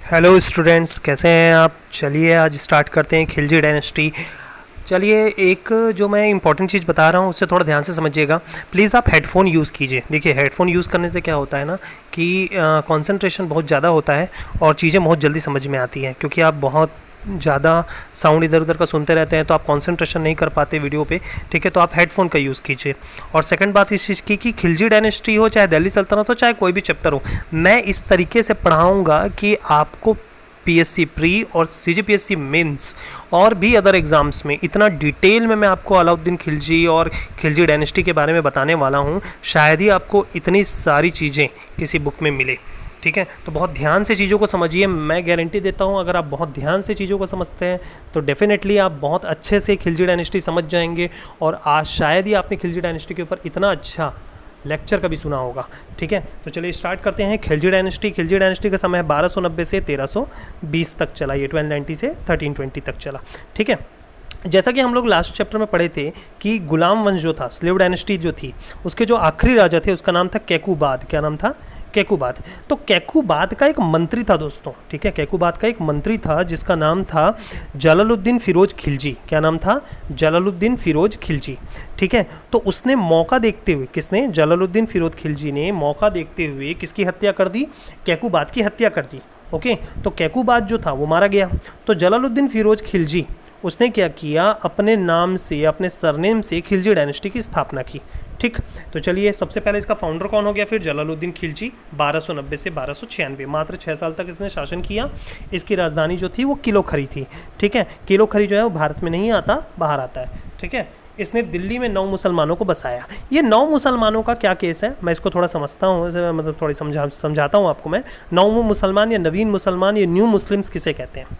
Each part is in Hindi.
हेलो स्टूडेंट्स, कैसे हैं आप। चलिए आज स्टार्ट करते हैं खिलजी डायनेस्टी। चलिए एक जो मैं इंपॉर्टेंट चीज़ बता रहा हूँ उससे थोड़ा ध्यान से समझिएगा। प्लीज़ आप हेडफ़ोन यूज़ कीजिए। देखिए हेडफ़ोन यूज़ करने से क्या होता है ना कि कंसंट्रेशन बहुत ज़्यादा होता है और चीज़ें बहुत जल्दी समझ में आती हैं, क्योंकि आप बहुत ज़्यादा साउंड इधर उधर का सुनते रहते हैं तो आप कंसंट्रेशन नहीं कर पाते वीडियो पे। ठीक है, तो आप हेडफोन का यूज़ कीजिए। और सेकंड बात इस चीज़ की कि खिलजी डायनेस्टी हो, चाहे दिल्ली सल्तनत हो, चाहे कोई भी चैप्टर हो, मैं इस तरीके से पढ़ाऊँगा कि आपको पीएससी प्री और सीजीपीएससी मेंस और भी अदर एग्ज़ाम्स में इतना डिटेल में मैं आपको अलाउद्दीन खिलजी और खिलजी डायनेस्टी के बारे में बताने वाला हूँ, शायद ही आपको इतनी सारी चीज़ें किसी बुक में मिले। ठीक है, तो बहुत ध्यान से चीज़ों को समझिए। मैं गारंटी देता हूँ अगर आप बहुत ध्यान से चीज़ों को समझते हैं तो डेफिनेटली आप बहुत अच्छे से खिलजी डायनेस्टी समझ जाएंगे। और आज शायद ही आपने खिलजी डायनेस्टी के ऊपर इतना अच्छा लेक्चर कभी सुना होगा। ठीक है, तो चलिए स्टार्ट करते हैं। खिलजी डायनेस्टी का समय 1290 से 1320 तक चला, ये 1290 से 1320 तक चला। ठीक है, जैसा कि हम लोग लास्ट चैप्टर में पढ़े थे कि गुलाम वंश जो था, स्लेव डायनेस्टी जो थी, उसके जो आखिरी राजा थे उसका नाम था कैकुबाद। क्या नाम था? कैकुबाद। तो कैकुबाद का एक मंत्री था दोस्तों। ठीक है, कैकुबाद का एक मंत्री था जिसका नाम था जलालुद्दीन फिरोज खिलजी। क्या नाम था? जलालुद्दीन फिरोज खिलजी। ठीक है, तो उसने मौका देखते हुए, किसने? जलालुद्दीन फिरोज खिलजी ने मौका देखते हुए किसकी हत्या कर दी? कैकुबाद की हत्या कर दी। ओके, तो कैकुबाद जो था वो मारा गया। तो जलालुद्दीन फिरोज खिलजी उसने क्या किया? अपने नाम से, अपने सरनेम से खिलजी डायनेस्टी की स्थापना की। ठीक, तो चलिए सबसे पहले इसका फाउंडर कौन हो गया? फिर जलालुद्दीन खिलजी। 1290 से 1296, मात्र 6 साल तक इसने शासन किया। इसकी राजधानी जो थी वो किलोखरी थी। ठीक है, किलोखरी जो है वो भारत में नहीं आता, बाहर आता है। ठीक है, इसने दिल्ली में 9 मुसलमानों को बसाया। ये 9 मुसलमानों का क्या केस है, मैं इसको थोड़ा समझता हूँ, मतलब थोड़ी समझाता हूँ आपको मैं। 9 मुसलमान या नवीन मुसलमान या न्यू मुस्लिम्स किसे कहते हैं?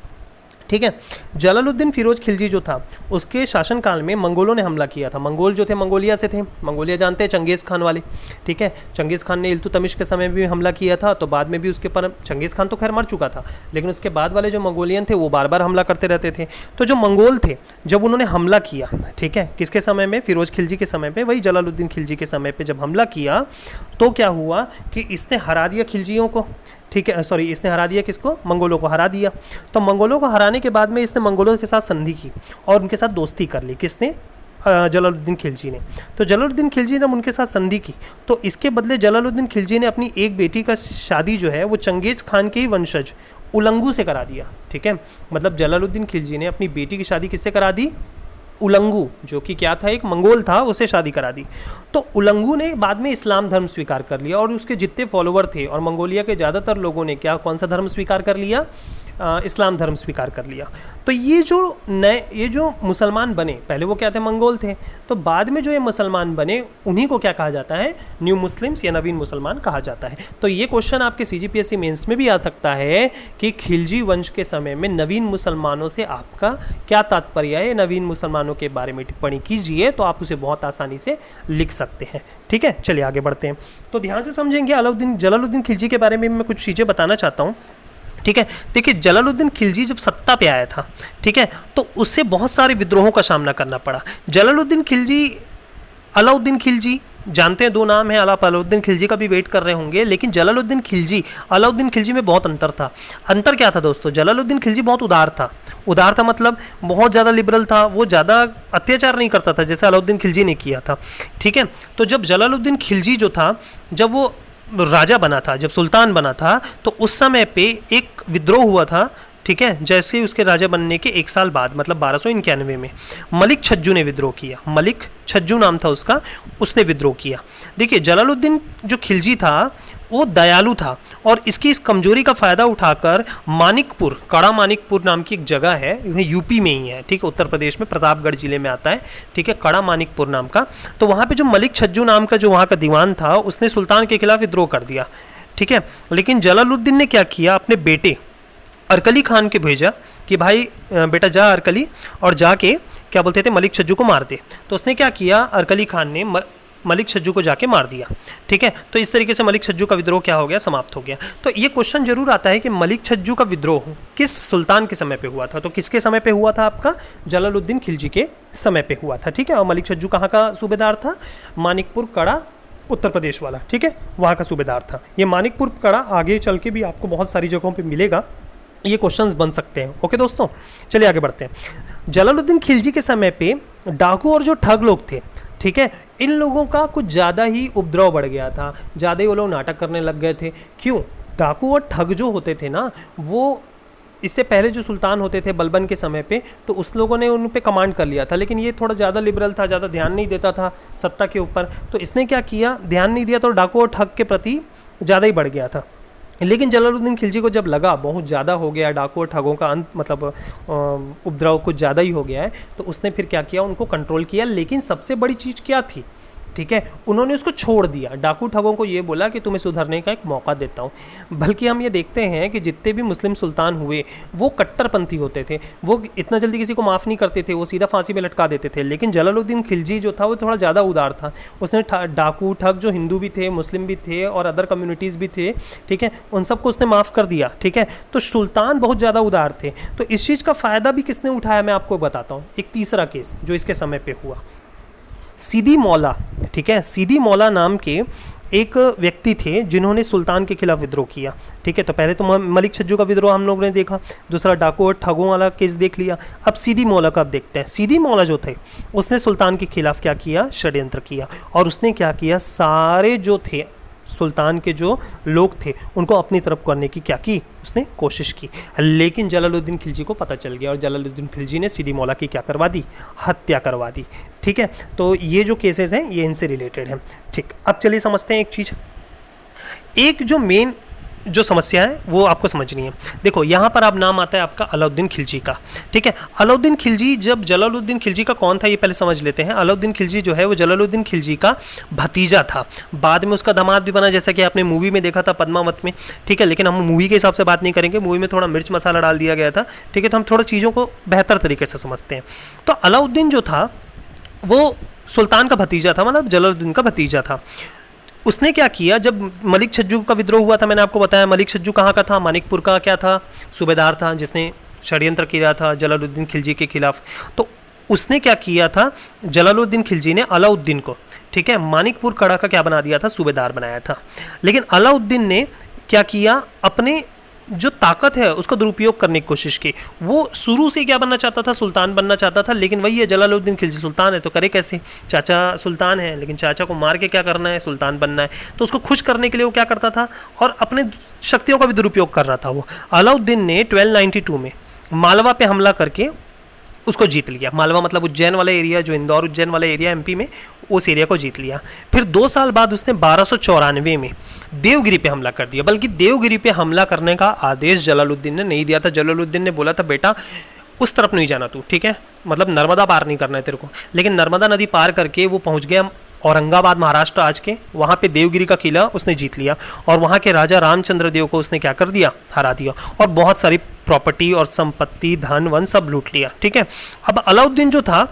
ठीक है, जलालुद्दीन फिरोज खिलजी जो था उसके शासनकाल में मंगोलों ने हमला किया था। मंगोल जो थे मंगोलिया से थे। मंगोलिया जानते हैं, चंगेज़ खान वाले। ठीक है, चंगेज़ खान ने इल्तुतमिश के समय में भी हमला किया था, तो बाद में भी उसके पर चंगेज़ खान तो खैर मर चुका था, लेकिन उसके बाद वाले जो मंगोलियन थे वो बार बार हमला करते रहते थे। तो जो मंगोल थे, जब उन्होंने हमला किया, ठीक है, किसके समय में? फिरोज खिलजी के समय पर, वही जलालुद्दीन खिलजी के समय पर जब हमला किया तो क्या हुआ कि इसने हरा दिया खिलजियों को। ठीक है, सॉरी, इसने हरा दिया किसको? मंगोलों को हरा दिया। तो मंगोलों को हराने के बाद में इसने मंगोलों के साथ संधि की और उनके साथ दोस्ती कर ली। किसने? जलालुद्दीन खिलजी ने। तो जलालुद्दीन खिलजी ने उनके साथ संधि की, तो इसके बदले जलालुद्दीन खिलजी ने अपनी एक बेटी का शादी जो है वो चंगेज़ खान के ही वंशज उलंगू से करा दिया। ठीक है, मतलब जलालुद्दीन खिलजी ने अपनी बेटी की शादी किससे करा दी? उलंगू, जो कि क्या था? एक मंगोल था, उसे शादी करा दी। तो उलंगू ने बाद में इस्लाम धर्म स्वीकार कर लिया और उसके जितने फॉलोवर थे और मंगोलिया के ज़्यादातर लोगों ने क्या, कौन सा धर्म स्वीकार कर लिया? इस्लाम धर्म स्वीकार कर लिया। तो ये जो मुसलमान बने, पहले वो क्या थे? मंगोल थे। तो बाद में जो ये मुसलमान बने उन्हीं को क्या कहा जाता है? न्यू मुस्लिम्स या नवीन मुसलमान कहा जाता है। तो ये क्वेश्चन आपके सीजीपीएससी मेंस में भी आ सकता है कि खिलजी वंश के समय में नवीन मुसलमानों से आपका क्या तात्पर्य है? नवीन मुसलमानों के बारे में टिप्पणी कीजिए, तो आप उसे बहुत आसानी से लिख सकते हैं। ठीक है, चलिए आगे बढ़ते हैं। तो ध्यान से समझेंगे। जलालुद्दीन खिलजी के बारे में मैं कुछ चीज़ें बताना चाहता हूँ। ठीक है, देखिए जलालुद्दीन खिलजी जब सत्ता पे आया था, ठीक है, तो उससे बहुत सारे विद्रोहों का सामना करना पड़ा। जलालुद्दीन खिलजी, अलाउद्दीन खिलजी, जानते हैं, 2 नाम है। आप अलाउद्दीन खिलजी का भी वेट कर रहे होंगे, लेकिन जलालुद्दीन खिलजी, अलाउद्दीन खिलजी में बहुत अंतर था। अंतर क्या था दोस्तों? जलालुद्दीन खिलजी बहुत उदार था। उदार था मतलब बहुत ज़्यादा लिबरल था, वो ज़्यादा अत्याचार नहीं करता था जैसे अलाउद्दीन खिलजी ने किया था। ठीक है, तो जब जलालुद्दीन खिलजी जो था, जब वो राजा बना था, जब सुल्तान बना था, तो उस समय पे एक विद्रोह हुआ था। ठीक है, जैसे उसके राजा बनने के 1 साल बाद, मतलब 1291 में मलिक छज्जू ने विद्रोह किया। मलिक छज्जू नाम था उसका, उसने विद्रोह किया। देखिए जलालुद्दीन जो खिलजी था वो दयालु था और इसकी इस कमजोरी का फ़ायदा उठाकर मानिकपुर, कड़ा मानिकपुर नाम की एक जगह है, यह यूपी में ही है। ठीक है, उत्तर प्रदेश में प्रतापगढ़ जिले में आता है। ठीक है, कड़ा मानिकपुर नाम का। तो वहाँ पे जो मलिक छज्जू नाम का जो वहाँ का दीवान था, उसने सुल्तान के खिलाफ विद्रोह कर दिया। ठीक है, लेकिन जलालुद्दीन ने क्या किया? अपने बेटे अरकली खान के भेजा कि भाई बेटा जा अरकली, और जाके क्या बोलते थे, मलिक छज्जू को मार दे। तो उसने क्या किया? अरकली खान ने मलिक छज्जू को जाके मार दिया। ठीक है, तो इस तरीके से मलिक छज्जू का विद्रोह क्या हो गया? समाप्त हो गया। तो ये क्वेश्चन जरूर आता है कि मलिक छज्जू का विद्रोह किस सुल्तान के समय पे हुआ था? तो किसके समय पे हुआ था? आपका जलालुद्दीन खिलजी के समय पे हुआ था। ठीक है, और मलिक छज्जू कहाँ का सूबेदार था? मानिकपुर कड़ा, उत्तर प्रदेश वाला। ठीक है, वहाँ का सूबेदार था। ये मानिकपुर कड़ा आगे चल के भी आपको बहुत सारी जगहों पे मिलेगा। ये क्वेश्चंस बन सकते हैं। ओके दोस्तों, चलिए आगे बढ़ते हैं। जलालुद्दीन खिलजी के समय पे डाकू और जो ठग लोग थे, ठीक है, इन लोगों का कुछ ज़्यादा ही उपद्रव बढ़ गया था, ज़्यादा ही वो लोग नाटक करने लग गए थे। क्यों? डाकू और ठग जो होते थे ना, वो इससे पहले जो सुल्तान होते थे बलबन के समय पे, तो उस लोगों ने उन पे कमांड कर लिया था, लेकिन ये थोड़ा ज़्यादा लिबरल था, ज़्यादा ध्यान नहीं देता था सत्ता के ऊपर। तो इसने क्या किया, ध्यान नहीं दिया, तो डाकू और ठग के प्रति ज़्यादा ही बढ़ गया था। लेकिन जलालुद्दीन खिलजी को जब लगा बहुत ज़्यादा हो गया, डाकू और ठगों का अंत मतलब उपद्रव कुछ ज़्यादा ही हो गया है, तो उसने फिर क्या किया, उनको कंट्रोल किया। लेकिन सबसे बड़ी चीज़ क्या थी, ठीक है, उन्होंने उसको छोड़ दिया। डाकू ठगों को ये बोला कि तुम्हें सुधरने का एक मौका देता हूँ। बल्कि हम ये देखते हैं कि जितने भी मुस्लिम सुल्तान हुए वो कट्टरपंथी होते थे, वो इतना जल्दी किसी को माफ़ नहीं करते थे, वो सीधा फांसी में लटका देते थे। लेकिन जलालुद्दीन खिलजी जो था वो थोड़ा ज़्यादा उदार था। उसने डाकू ठग जो हिंदू भी थे, मुस्लिम भी थे और अदर कम्युनिटीज़ भी थे, ठीक है, उन सबको उसने माफ़ कर दिया। ठीक है, तो सुल्तान बहुत ज़्यादा उदार थे। तो इस चीज़ का फ़ायदा भी किसने उठाया, मैं आपको बताता हूँ। एक तीसरा केस जो इसके समय पे हुआ, सीदी मौला, ठीक है, सीदी मौला नाम के एक व्यक्ति थे जिन्होंने सुल्तान के खिलाफ विद्रोह किया। ठीक है, तो पहले तो मलिक छज्जू का विद्रोह हम लोगों ने देखा, दूसरा डाकू और ठगों वाला केस देख लिया, अब सीदी मौला का अब देखते हैं। सीदी मौला जो थे उसने सुल्तान के खिलाफ क्या किया, षड्यंत्र किया। और उसने क्या किया, सारे जो थे सुल्तान के जो लोग थे उनको अपनी तरफ करने की क्या की, उसने कोशिश की। लेकिन जलालुद्दीन खिलजी को पता चल गया और जलालुद्दीन खिलजी ने सीदी मौला की क्या करवा दी, हत्या करवा दी। ठीक है, तो ये जो केसेस हैं ये इनसे रिलेटेड हैं। ठीक, अब चलिए समझते हैं एक चीज़। एक जो मेन जो समस्या है वो आपको समझनी है। देखो यहाँ पर अब नाम आता है आपका अलाउद्दीन खिलजी का। ठीक है, अलाउद्दीन खिलजी, जब जलालुद्दीन खिलजी का कौन था ये पहले समझ लेते हैं। अलाउद्दीन खिलजी जो है वो जलालुद्दीन खिलजी का भतीजा था, बाद में उसका दामाद भी बना, जैसा कि आपने मूवी में देखा था पद्मावत में। ठीक है, लेकिन हम मूवी के हिसाब से बात नहीं करेंगे, मूवी में थोड़ा मिर्च मसाला डाल दिया गया था। ठीक है, तो हम थोड़ा चीज़ों को बेहतर तरीके से समझते हैं। तो अलाउद्दीन जो था वो सुल्तान का भतीजा था, मतलब जलालुद्दीन का भतीजा था। उसने क्या किया, जब मलिक छज्जू का विद्रोह हुआ था, मैंने आपको बताया मलिक छज्जू कहाँ का था, मानिकपुर का क्या था, सूबेदार था, जिसने षड्यंत्र किया था जलालुद्दीन खिलजी के खिलाफ। तो उसने क्या किया था, जलालुद्दीन खिलजी ने अलाउद्दीन को, ठीक है, मानिकपुर कड़ा का क्या बना दिया था, सूबेदार बनाया था। लेकिन अलाउद्दीन ने क्या किया, अपने जो ताकत है उसका दुरुपयोग करने की कोशिश की। वो शुरू से क्या बनना चाहता था, सुल्तान बनना चाहता था। लेकिन वही है, जलालुद्दीन खिलजी सुल्तान है तो करे कैसे, चाचा सुल्तान है लेकिन चाचा को मार के क्या करना है, सुल्तान बनना है। तो उसको खुश करने के लिए वो क्या करता था और अपने शक्तियों का भी दुरुपयोग कर रहा था। वो अलाउद्दीन ने 1292 में मालवा पे हमला करके उसको जीत लिया। मालवा मतलब उज्जैन वाला एरिया, जो इंदौर उज्जैन वाला एरिया एमपी में, उस एरिया को जीत लिया। फिर 2 साल बाद उसने 1294 में देवगिरी पे हमला कर दिया। बल्कि देवगिरी पे हमला करने का आदेश जलालुद्दीन ने नहीं दिया था। जलालुद्दीन ने बोला था बेटा उस तरफ नहीं जाना तू, ठीक है, मतलब नर्मदा पार नहीं करना है तेरे को। लेकिन नर्मदा नदी पार करके वो पहुंच गया औरंगाबाद महाराष्ट्र आज के, वहाँ पे देवगिरी का किला उसने जीत लिया और वहाँ के राजा रामचंद्र देव को उसने क्या कर दिया, हरा दिया और बहुत सारी प्रॉपर्टी और संपत्ति धन वन सब लूट लिया। ठीक है, अब अलाउद्दीन जो था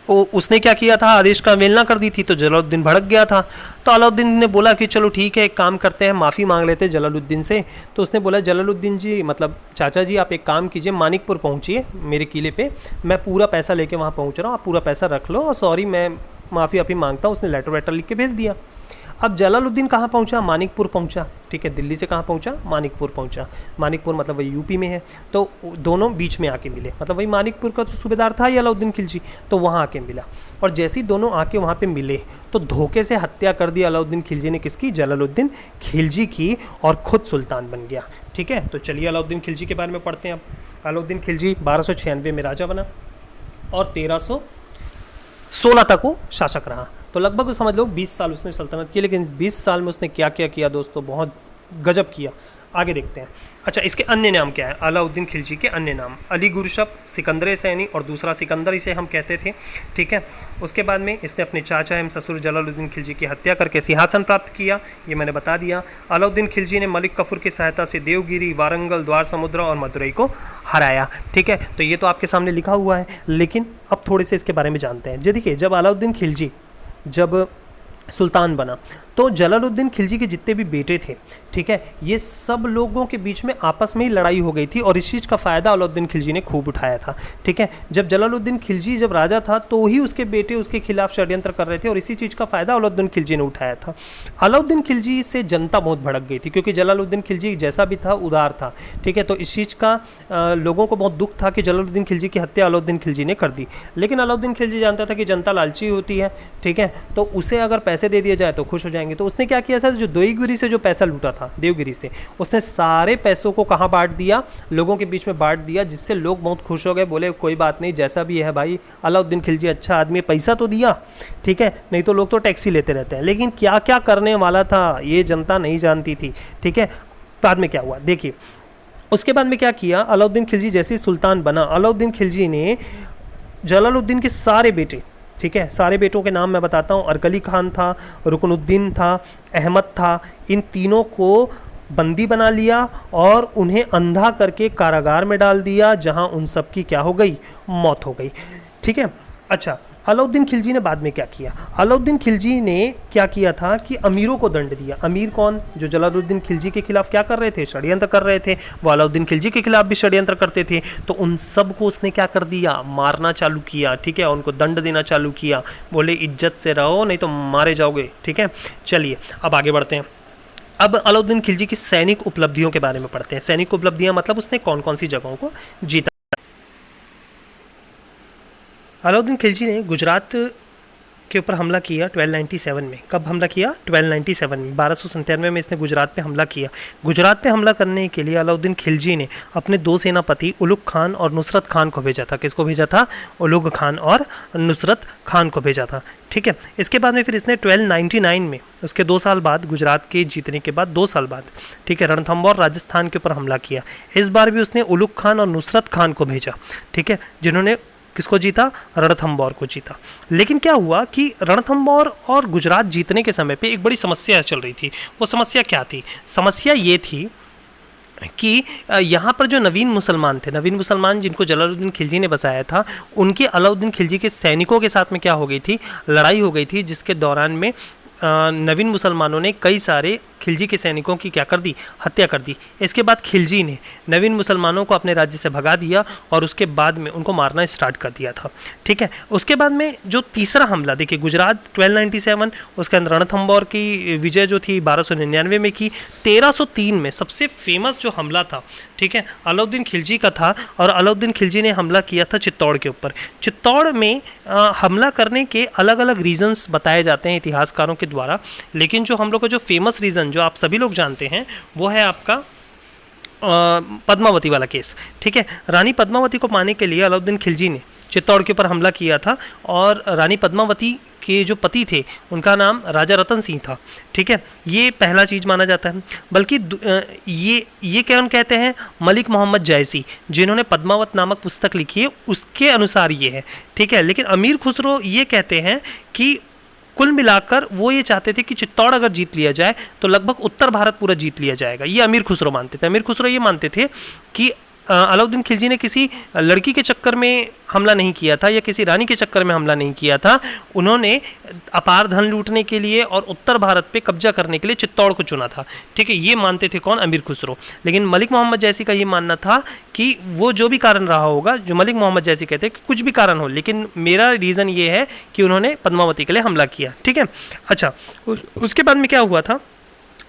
उसने क्या किया था, आदेश का अवहेलना कर दी थी, तो जलालुद्दीन भड़क गया था। तो अलाउद्दीन ने बोला कि चलो ठीक है, एक काम करते हैं, माफ़ी मांग लेते हैं जलालुद्दीन से। तो उसने बोला जलालुद्दीन जी, मतलब चाचा जी, आप एक काम कीजिए, मानिकपुर पहुंचिए मेरे किले पे, मैं पूरा पैसा लेके वहाँ पहुँच रहा हूँ, आप पूरा पैसा रख लो और सॉरी मैं माफ़ी आपी मांगता हूँ। उसने लेटर वेटर लिख के भेज दिया। अब जलालुद्दीन कहाँ पहुँचा, मानिकपुर पहुँचा। ठीक है, दिल्ली से कहाँ पहुँचा, मानिकपुर पहुँचा। मानिकपुर मतलब वही यूपी में है। तो दोनों बीच में आके मिले, मतलब वही मानिकपुर का तो सूबेदार था ही अलाउद्दीन खिलजी, तो वहाँ आके मिला। और जैसे ही दोनों आके वहाँ पे मिले तो धोखे से हत्या कर दी अलाउद्दीन खिलजी ने, किसकी, जलालुद्दीन खिलजी की, और खुद सुल्तान बन गया। ठीक है, तो चलिए अलाउद्दीन खिलजी के बारे में पढ़ते हैं अब। अलाउद्दीन खिलजी 1296 में राजा बना और 1316 तक वो शासक रहा। तो लगभग समझ लो 20 साल उसने सल्तनत की। लेकिन 20 साल में उसने क्या क्या किया दोस्तों, बहुत गजब किया। आगे देखते हैं। अच्छा, इसके अन्य नाम क्या है, अलाउद्दीन खिलजी के अन्य नाम, अली गुरशप, सिकंदर सैनी और दूसरा सिकंदर इसे हम कहते थे। ठीक है, उसके बाद में इसने अपने चाचा एवं ससुर जलालुद्दीन खिलजी की हत्या करके सिंहासन प्राप्त किया, ये मैंने बता दिया। अलाउद्दीन खिलजी ने मलिक कफूर की सहायता से देवगिरी, वारंगल, द्वार समुद्र और मदुरई को हराया। ठीक है, तो ये तो आपके सामने लिखा हुआ है, लेकिन अब थोड़े से इसके बारे में जानते हैं। देखिए, जब अलाउद्दीन खिलजी जब सुल्तान बना। तो जलालुद्दीन खिलजी के जितने भी बेटे थे, ठीक है, ये सब लोगों के बीच में आपस में ही लड़ाई हो गई थी और इस चीज़ का फ़ायदा अलाउद्दीन खिलजी ने खूब उठाया था। ठीक है, जब जलालुद्दीन खिलजी जब राजा था तो ही उसके बेटे उसके खिलाफ षड्यंत्र कर रहे थे और इसी चीज़ का फ़ायदा अलाउद्दीन खिलजी ने उठाया था। अलाउद्दीन खिलजी से जनता बहुत भड़क गई थी क्योंकि जलालुद्दीन खिलजी जैसा भी था उदार था। ठीक है, तो इस चीज़ का लोगों को बहुत दुख था कि जलालुद्दीन खिलजी की हत्या अलाउद्दीन खिलजी ने कर दी। लेकिन अलाउद्दीन खिलजी जानता था कि जनता लालची होती है, ठीक है, तो उसे अगर पैसे दे दिए जाए तो खुश हो जाएंगे। तो उसने क्या किया था, जो देवगिरी से जो पैसा लूटा था, देवगिरी से, उसने सारे पैसों को कहाँ बांट दिया, लोगों के बीच में बांट दिया, जिससे लोग बहुत खुश हो गए, बोले कोई बात नहीं, जैसा भी है भाई अलाउद्दीन खिलजी अच्छा आदमी, पैसा तो दिया, ठीक है, नहीं तो लोग तो टैक्सी लेते रहते हैं। लेकिन क्या क्या करने वाला था ये जनता नहीं जानती थी। ठीक है, बाद में क्या हुआ देखिए, उसके बाद में क्या किया, अलाउद्दीन खिलजी जैसे ही सुल्तान बना, अलाउद्दीन खिलजी ने जलालुद्दीन के सारे बेटे, ठीक है, सारे बेटों के नाम मैं बताता हूँ, अरकली खान था, रुकनुद्दीन था, अहमद था, इन तीनों को बंदी बना लिया और उन्हें अंधा करके कारागार में डाल दिया, जहां उन सब की क्या हो गई, मौत हो गई। ठीक है, अच्छा, अलाउद्दीन खिलजी ने बाद में क्या किया, अलाउद्दीन खिलजी ने क्या किया था कि अमीरों को दंड दिया। अमीर कौन, जो जलालुद्दीन खिलजी के खिलाफ क्या कर रहे थे, षड्यंत्र कर रहे थे, वो अलाउद्दीन खिलजी के खिलाफ भी षड्यंत्र करते थे, तो उन सब को उसने क्या कर दिया, मारना चालू किया। ठीक है, उनको दंड देना चालू किया, बोले इज्जत से रहो नहीं तो मारे जाओगे। ठीक है, चलिए अब आगे बढ़ते हैं। अब अलाउद्दीन खिलजी की सैनिक उपलब्धियों के बारे में पढ़ते हैं। सैनिक उपलब्धियां मतलब उसने कौन कौन सी जगहों को जीता। अलाउद्दीन खिलजी ने गुजरात के ऊपर हमला किया 1297 में। कब हमला किया, 1297 में, 1297 में इसने गुजरात पे हमला किया। गुजरात पे हमला करने के लिए अलाउद्दीन खिलजी ने अपने दो सेनापति उलुग खान और नुसरत खान को भेजा था। किसको भेजा था, उलुग खान और नुसरत खान को भेजा था। ठीक है, इसके बाद में फिर इसने 1299 में, उसके 2 साल बाद, गुजरात के जीतने के बाद 2 साल बाद, ठीक है, रणथंबोर राजस्थान के ऊपर हमला किया। इस बार भी उसने उलुग खान और नुसरत खान को भेजा, ठीक है, जिन्होंने किसको जीता, रणथंबोर को जीता। लेकिन क्या हुआ कि रणथंबोर और गुजरात जीतने के समय पे एक बड़ी समस्या चल रही थी। वो समस्या क्या थी, समस्या ये थी कि यहाँ पर जो नवीन मुसलमान थे, नवीन मुसलमान जिनको जलालुद्दीन खिलजी ने बसाया था, उनके अलाउद्दीन खिलजी के सैनिकों के साथ में क्या हो गई थी, लड़ाई हो गई थी, जिसके दौरान में नवीन मुसलमानों ने कई सारे खिलजी के सैनिकों की क्या कर दी, हत्या कर दी। इसके बाद खिलजी ने नवीन मुसलमानों को अपने राज्य से भगा दिया और उसके बाद में उनको मारना स्टार्ट कर दिया था। ठीक है, उसके बाद में जो तीसरा हमला देखिए, गुजरात 1297, उसके अंदर रणथंबोर की विजय जो थी 1299 में की। 1303 में सबसे फेमस जो हमला था, ठीक है, अलाउद्दीन खिलजी का था और अलाउद्दीन खिलजी ने हमला किया था चित्तौड़ के ऊपर। चित्तौड़ में हमला करने के अलग अलग रीजंस बताए जाते हैं इतिहासकारों के द्वारा, लेकिन जो हम लोग का जो फेमस रीज़न जो आप सभी लोग जानते हैं वो है आपका पद्मावती वाला केस। ठीक है, रानी पद्मावती को पाने के लिए अलाउद्दीन खिलजी ने चित्तौड़ के ऊपर हमला किया था और रानी पद्मावती के जो पति थे उनका नाम राजा रतन सिंह था। ठीक है, ये पहला चीज़ माना जाता है। बल्कि ये कौन कहते हैं, मलिक मोहम्मद जैसी, जिन्होंने पद्मावत नामक पुस्तक लिखी है, उसके अनुसार ये है। ठीक है, लेकिन अमीर खुसरो ये कहते हैं कि कुल मिलाकर वो ये चाहते थे कि चित्तौड़ अगर जीत लिया जाए तो लगभग उत्तर भारत पूरा जीत लिया जाएगा। ये अमीर खुसरो मानते थे। अमीर खुसरो ये मानते थे कि अलाउद्दीन खिलजी ने किसी लड़की के चक्कर में हमला नहीं किया था या किसी रानी के चक्कर में हमला नहीं किया था। उन्होंने अपार धन लूटने के लिए और उत्तर भारत पे कब्जा करने के लिए चित्तौड़ को चुना था। ठीक है, ये मानते थे कौन, अमीर खुसरो। लेकिन मलिक मोहम्मद जैसी का ये मानना था कि वो जो भी कारण रहा होगा, जो मलिक मोहम्मद जैसी कहते हैं कि कुछ भी कारण हो, लेकिन मेरा रीज़न ये है कि उन्होंने पद्मावती के लिए हमला किया। ठीक है, अच्छा, उसके बाद में क्या हुआ था,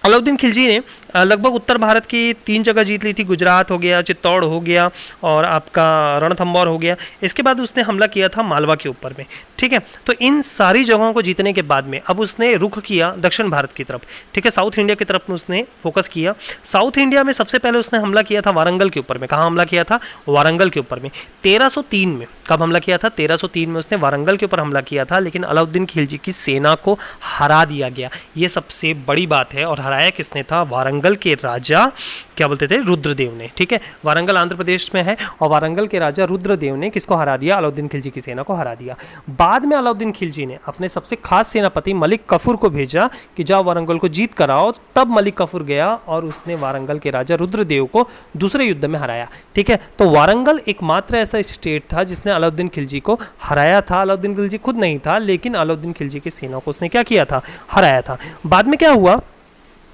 अलाउद्दीन खिलजी ने लगभग उत्तर भारत की 3 जगह जीत ली थी। गुजरात हो गया, चित्तौड़ हो गया और आपका रणथंबोर हो गया। इसके बाद उसने हमला किया था मालवा के ऊपर में। ठीक है, तो इन सारी जगहों को जीतने के बाद में अब उसने रुख किया दक्षिण भारत की तरफ। ठीक है, साउथ इंडिया की तरफ में उसने फोकस किया। साउथ इंडिया में सबसे पहले उसने हमला किया था वारंगल के ऊपर में। कहाँ हमला किया था, वारंगल के ऊपर में 1303 में। कब हमला किया था, 1303 में उसने वारंगल के ऊपर हमला किया था, लेकिन अलाउद्दीन खिलजी की सेना को हरा दिया गया। ये सबसे बड़ी बात है। और हराया किसने था, वारंगल वारंगल के राजा क्या बोलते थे, रुद्रदेव ने। ठीक है, वारंगल आंध्र प्रदेश में है और वारंगल के राजा रुद्रदेव ने किसको हरा दिया, अलाउद्दीन खिलजी की सेना को हरा दिया। बाद में अलाउद्दीन खिलजी ने अपने सबसे खास सेनापति मलिक कफूर को भेजा कि जाओ वारंगल को जीत कर आओ। तब मलिक कफूर गया और उसने वारंगल के राजा रुद्रदेव को दूसरे युद्ध में हराया। ठीक है, तो वारंगल एकमात्र ऐसा स्टेट था जिसने अलाउद्दीन खिलजी को हराया था। अलाउद्दीन खिलजी खुद नहीं था, लेकिन अलाउद्दीन खिलजी की सेना को उसने क्या किया था, हराया था। बाद में क्या हुआ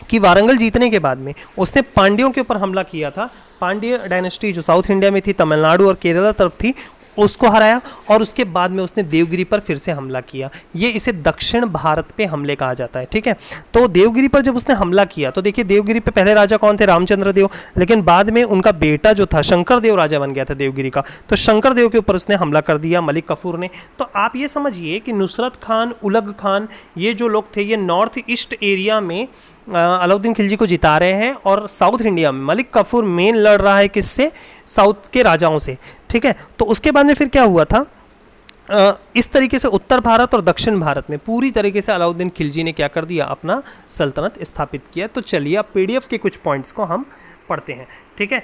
कि वारंगल जीतने के बाद में उसने पांड्यों के ऊपर हमला किया था। पांड्य डायनेस्टी जो साउथ इंडिया में थी, तमिलनाडु और केरला तरफ थी, उसको हराया और उसके बाद में उसने देवगिरी पर फिर से हमला किया। ये इसे दक्षिण भारत पे हमले कहा जाता है। ठीक है, तो देवगिरी पर जब उसने हमला किया तो देखिए देवगिरी पे पहले राजा कौन थे, रामचंद्र देव, लेकिन बाद में उनका बेटा जो था शंकर देव राजा बन गया था देवगिरी का। तो शंकर देव के ऊपर उसने हमला कर दिया मलिक कफूर ने। तो आप ये समझिए कि नुसरत खान, उलग खान, ये जो लोग थे ये नॉर्थ ईस्ट एरिया में अलाउद्दीन खिलजी को जिता रहे हैं और साउथ इंडिया में मलिक कफूर मेन लड़ रहा है किससे, साउथ के राजाओं से। ठीक है, तो उसके बाद में फिर क्या हुआ था, इस तरीके से उत्तर भारत और दक्षिण भारत में पूरी तरीके से अलाउद्दीन खिलजी ने क्या कर दिया, अपना सल्तनत स्थापित किया। तो चलिए अब पीडीएफ के कुछ पॉइंट्स को हम पढ़ते हैं। ठीक है,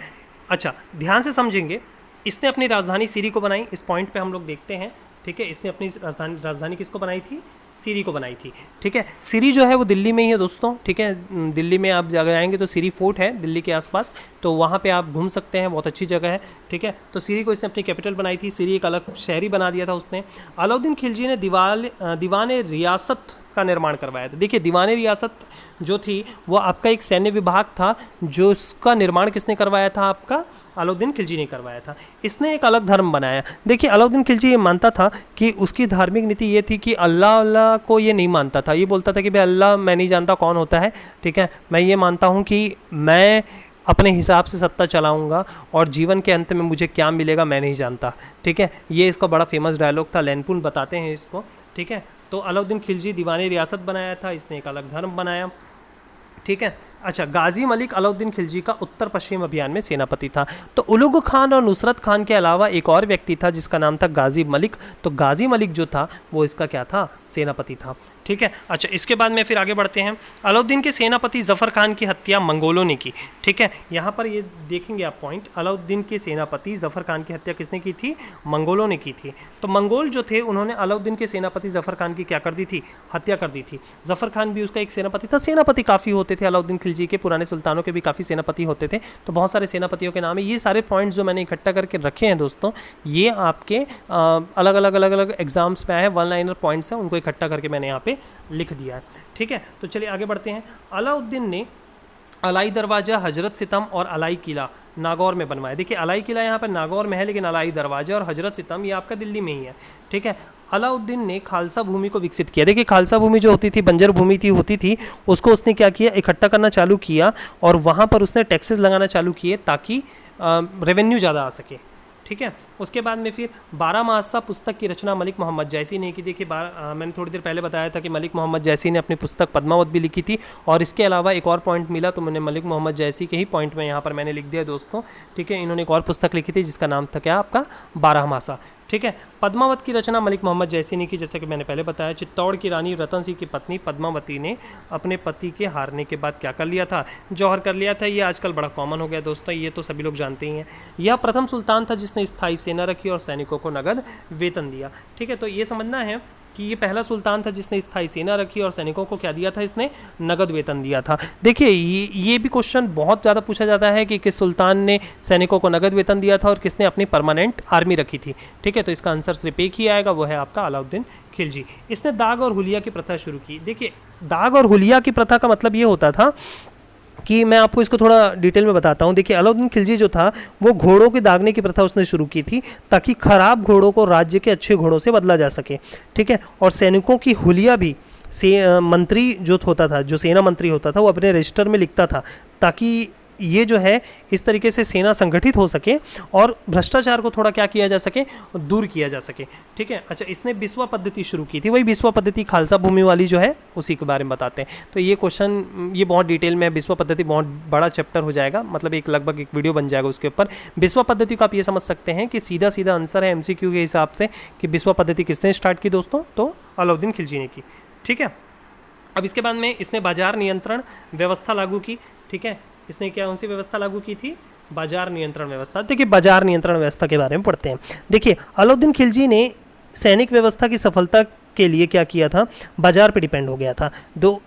अच्छा ध्यान से समझेंगे। इसने अपनी राजधानी सीरी को बनाई, इस पॉइंट पे हम लोग देखते हैं। ठीक है, इसने अपनी राजधानी किसको बनाई थी, सीरी को बनाई थी। ठीक है, सीरी जो है वो दिल्ली में ही है दोस्तों। ठीक है, दिल्ली में आप अगर आएंगे तो सीरी फोर्ट है दिल्ली के आसपास, तो वहाँ पे आप घूम सकते हैं, बहुत अच्छी जगह है। ठीक है, तो सीरी को इसने अपनी कैपिटल बनाई थी, सीरी एक अलग शहरी बना दिया था उसने। अलाउद्दीन खिलजी ने दीवान रियासत का निर्माण करवाया था। देखिए दीवान रियासत जो थी वो आपका एक सैन्य विभाग था, जो उसका निर्माण किसने करवाया था, आपका अलाउद्दीन खिलजी ने करवाया था। इसने एक अलग धर्म बनाया। देखिए अलाउद्दीन खिलजी ये मानता था कि उसकी धार्मिक नीति ये थी कि अल्लाह को ये नहीं मानता था। ये बोलता था कि भाई अल्लाह मैं नहीं जानता कौन होता है। ठीक है, मैं ये मानता हूँ कि मैं अपने हिसाब से सत्ता चलाऊंगा और जीवन के अंत में मुझे क्या मिलेगा मैं नहीं जानता। ठीक है, ये इसका बड़ा फेमस डायलॉग था, लैनपुन बताते हैं इसको। ठीक है, तो अलाउद्दीन खिलजी दीवानी रियासत बनाया था, इसने एक अलग धर्म बनाया। ठीक है, अच्छा गाजी मलिक अलाउद्दीन खिलजी का उत्तर पश्चिम अभियान में सेनापति था। तो उलुग खान और नुसरत खान के अलावा एक और व्यक्ति था जिसका नाम था गाजी मलिक। तो गाजी मलिक जो था वो इसका क्या था, सेनापति था। ठीक है, अच्छा इसके बाद में फिर आगे बढ़ते हैं। अलाउद्दीन के सेनापति जफर खान की हत्या मंगोलों ने की। ठीक है, यहाँ पर ये देखेंगे आप पॉइंट, अलाउद्दीन के सेनापति जफर खान की हत्या किसने की थी, मंगोलों ने की थी। तो मंगोल जो थे उन्होंने अलाउद्दीन के सेनापति जफर खान की क्या कर दी थी, हत्या कर दी थी। जफर खान भी उसका एक सेनापति था। सेनापति काफ़ी होते थे अलाउद्दीन खिलजी के, पुराने सुल्तानों के भी काफ़ी सेनापति होते थे। तो बहुत सारे सेनापतियों के नाम है। ये सारे पॉइंट्स जो मैंने इकट्ठा करके रखे हैं दोस्तों, ये आपके अलग अलग एग्जाम्स में आए हैं, वन लाइनर पॉइंट्स हैं, उनको इकट्ठा करके मैंने यहाँ पे लिख दिया है। ठीक है, तो चलिए आगे बढ़ते हैं। अलाउद्दीन ने अलाई दरवाज़ा, हजरत सितम और अलाई किला नागौर में बनवाया। देखिए अलाई किला यहाँ पर नागौर में है, लेकिन अलाई दरवाज़ा और हजरत सितम ये आपका दिल्ली में ही है। ठीक है, अलाउद्दीन ने खालसा भूमि को विकसित किया। देखिए खालसा भूमि जो होती थी, बंजर भूमि होती थी, उसको उसने क्या किया, इकट्ठा करना चालू किया और वहाँ पर उसने टैक्सेस लगाना चालू किए ताकि रेवेन्यू ज़्यादा आ सके। ठीक है, उसके बाद में फिर 12 मासा पुस्तक की रचना मलिक मोहम्मद जैसी ने की। देखिए मैंने थोड़ी देर पहले बताया था कि मलिक मोहम्मद जैसी ने अपनी पुस्तक पद्मावत भी लिखी थी, और इसके अलावा एक और पॉइंट मिला तो मैंने मलिक मोहम्मद जैसी के ही पॉइंट में यहाँ पर मैंने लिख दिया दोस्तों। ठीक है, इन्होंने एक और पुस्तक लिखी थी जिसका नाम था क्या, आपका 12 मासा। ठीक है, पद्मावत की रचना मलिक मोहम्मद जैसी ने की, जैसे कि मैंने पहले बताया। चित्तौड़ की रानी रतन सिंह की पत्नी पद्मावती ने अपने पति के हारने के बाद क्या कर लिया था, जौहर कर लिया था। ये आजकल बड़ा कॉमन हो गया दोस्तों, ये तो सभी लोग जानते ही हैं। यह प्रथम सुल्तान था जिसने स्थायी सेना रखी और सैनिकों को नगद वेतन दिया। ठीक है, तो ये समझना है कि ये पहला सुल्तान था जिसने स्थायी सेना रखी और सैनिकों को क्या दिया था, इसने नगद वेतन दिया था। देखिए ये भी क्वेश्चन बहुत ज़्यादा पूछा जाता है कि किस सुल्तान ने सैनिकों को नगद वेतन दिया था और किसने अपनी परमानेंट आर्मी रखी थी। ठीक है, तो इसका आंसर सिर्फ एक ही आएगा, वो है आपका अलाउद्दीन खिलजी। इसने दाग और हुलिया की प्रथा शुरू की। देखिए दाग और हुलिया की प्रथा का मतलब ये होता था कि मैं आपको इसको थोड़ा डिटेल में बताता हूँ। देखिए अलाउद्दीन खिलजी जो था वो घोड़ों के दागने की प्रथा उसने शुरू की थी ताकि खराब घोड़ों को राज्य के अच्छे घोड़ों से बदला जा सके। ठीक है, और सैनिकों की हुलिया भी मंत्री जो होता था, जो सेना मंत्री होता था, वो अपने रजिस्टर में लिखता था ताकि ये जो है इस तरीके से सेना संगठित हो सके और भ्रष्टाचार को थोड़ा क्या किया जा सके, दूर किया जा सके। ठीक है, अच्छा इसने बिस्वा पद्धति शुरू की थी। वही बिस्वा पद्धति खालसा भूमि वाली जो है उसी के बारे में बताते हैं। तो ये क्वेश्चन ये बहुत डिटेल में, बिस्वा पद्धति बहुत बड़ा चैप्टर हो जाएगा, मतलब एक लगभग एक वीडियो बन जाएगा उसके ऊपर। बिस्वा पद्धति को आप ये समझ सकते हैं कि सीधा सीधा आंसर है MCQ के हिसाब से कि बिस्वा पद्धति किसने स्टार्ट की दोस्तों, तो अलाउद्दीन खिलजी ने की। ठीक है, अब इसके बाद में इसने बाजार नियंत्रण व्यवस्था लागू की, ठीक है। इसने क्या कौन सी व्यवस्था लागू की थी? बाजार नियंत्रण व्यवस्था। देखिए बाजार नियंत्रण व्यवस्था के बारे में पढ़ते हैं। देखिए अलाउद्दीन खिलजी ने सैनिक व्यवस्था की सफलता के लिए क्या किया था? बाजार पे डिपेंड हो गया था।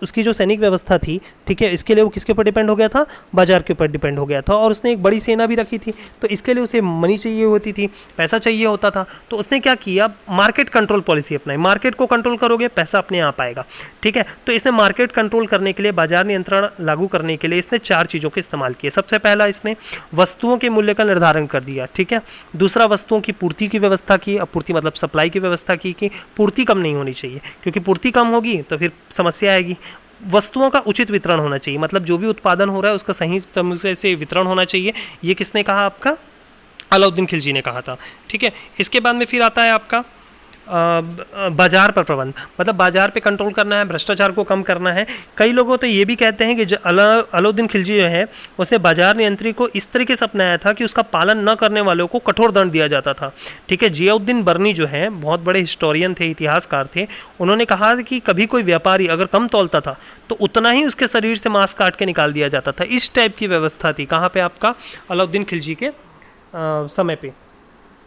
उसकी जो सैनिक व्यवस्था थी, ठीक है, इसके लिए वो किसके ऊपर डिपेंड हो गया था? बाजार के ऊपर डिपेंड हो गया था। और उसने एक बड़ी सेना भी रखी थी, तो इसके लिए उसे मनी चाहिए होती थी, पैसा चाहिए होता था। तो उसने क्या किया? मार्केट कंट्रोल पॉलिसी अपनाई। मार्केट को कंट्रोल करोगे, पैसा अपने आप आएगा, ठीक है। तो इसने मार्केट कंट्रोल करने के लिए, बाजार नियंत्रण लागू करने के लिए इसने 4 चीज़ों के इस्तेमाल किए। सबसे पहला, इसने वस्तुओं के मूल्य का निर्धारण कर दिया, ठीक है। दूसरा, वस्तुओं की पूर्ति की व्यवस्था की। अब पूर्ति मतलब सप्लाई की व्यवस्था की कि पूर्ति कम नहीं होनी चाहिए, क्योंकि पूर्ति कम होगी तो फिर समस्या आएगी। वस्तुओं का उचित वितरण होना चाहिए, मतलब जो भी उत्पादन हो रहा है उसका सही तरीके से वितरण होना चाहिए। ये किसने कहा? आपका अलाउद्दीन खिलजी ने कहा था, ठीक है। इसके बाद में फिर आता है आपका बाजार पर प्रबंध, मतलब बाजार पे कंट्रोल करना है, भ्रष्टाचार को कम करना है। कई लोगों तो ये भी कहते हैं कि अलाउद्दीन खिलजी जो है उसने बाजार नियंत्रण को इस तरीके से अपनाया था कि उसका पालन न करने वालों को कठोर दंड दिया जाता था, ठीक है। जियाउद्दीन बर्नी जो है बहुत बड़े हिस्टोरियन थे, इतिहासकार थे, उन्होंने कहा कि कभी कोई व्यापारी अगर कम तौलता था तो उतना ही उसके शरीर से मांस काट के निकाल दिया जाता था। इस टाइप की व्यवस्था थी। कहाँ पे? आपका अलाउद्दीन खिलजी के समय पे,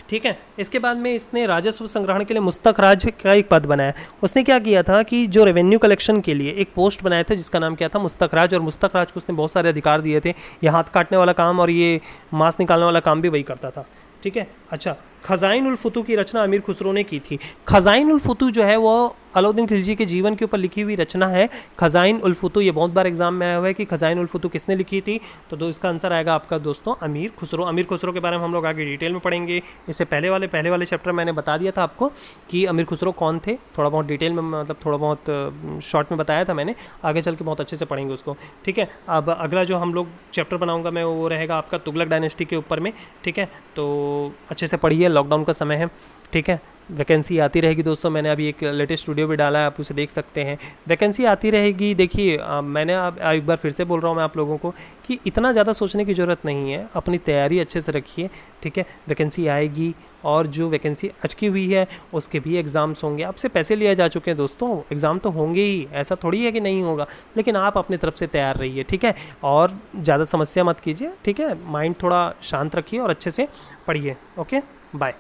ठीक है। इसके बाद में इसने राजस्व संग्रहण के लिए मुस्तक राज का एक पद बनाया। उसने क्या किया था कि जो रेवेन्यू कलेक्शन के लिए एक पोस्ट बनाया था जिसका नाम क्या था? मुस्तक राज। और मुस्तक राज को उसने बहुत सारे अधिकार दिए थे। ये हाथ काटने वाला काम और ये मांस निकालने वाला काम भी वही करता था, ठीक है। अच्छा, खजाइन उल फुतू की रचना अमीर खुसरो ने की थी। खजाइन उल फुतू जो है वो अलाउद्दीन खिलजी के जीवन के ऊपर लिखी हुई रचना है। खजाइन उल फुतू, ये बहुत बार एग्जाम में आया हुआ है कि खजाइन उल फुतू किसने लिखी थी? तो इसका आंसर आएगा आपका दोस्तों अमीर खुसरो। अमीर खुसरो के बारे में हम लोग आगे डिटेल में पढ़ेंगे। इससे पहले वाले चैप्टर मैंने बता दिया था आपको कि अमीर खुसरो कौन थे, थोड़ा बहुत डिटेल में, मतलब थोड़ा बहुत शॉर्ट में बताया था मैंने। आगे चल के बहुत अच्छे से पढ़ेंगे उसको, ठीक है। अब अगला जो हम लोग चैप्टर बनाऊंगा मैं वो रहेगा आपका तुगलक डायनेस्टी के ऊपर में, ठीक है। तो अच्छे से पढ़िए, लॉकडाउन का समय है, ठीक है। वैकेंसी आती रहेगी दोस्तों। मैंने अभी एक लेटेस्ट वीडियो भी डाला है, आप उसे देख सकते हैं। वैकेंसी आती रहेगी। देखिए मैंने अब एक बार फिर से बोल रहा हूँ मैं आप लोगों को कि इतना ज़्यादा सोचने की ज़रूरत नहीं है, अपनी तैयारी अच्छे से रखिए, ठीक है। वैकेंसी आएगी और जो वैकेंसी अटकी हुई है उसके भी एग्ज़ाम्स होंगे। आपसे पैसे लिए जा चुके हैं दोस्तों, एग्ज़ाम तो होंगे ही, ऐसा थोड़ी है कि नहीं होगा, लेकिन आप अपनी तरफ से तैयार रहिए, ठीक है। और ज़्यादा समस्या मत कीजिए, ठीक है। माइंड थोड़ा शांत रखिए और अच्छे से पढ़िए। Okay, bye.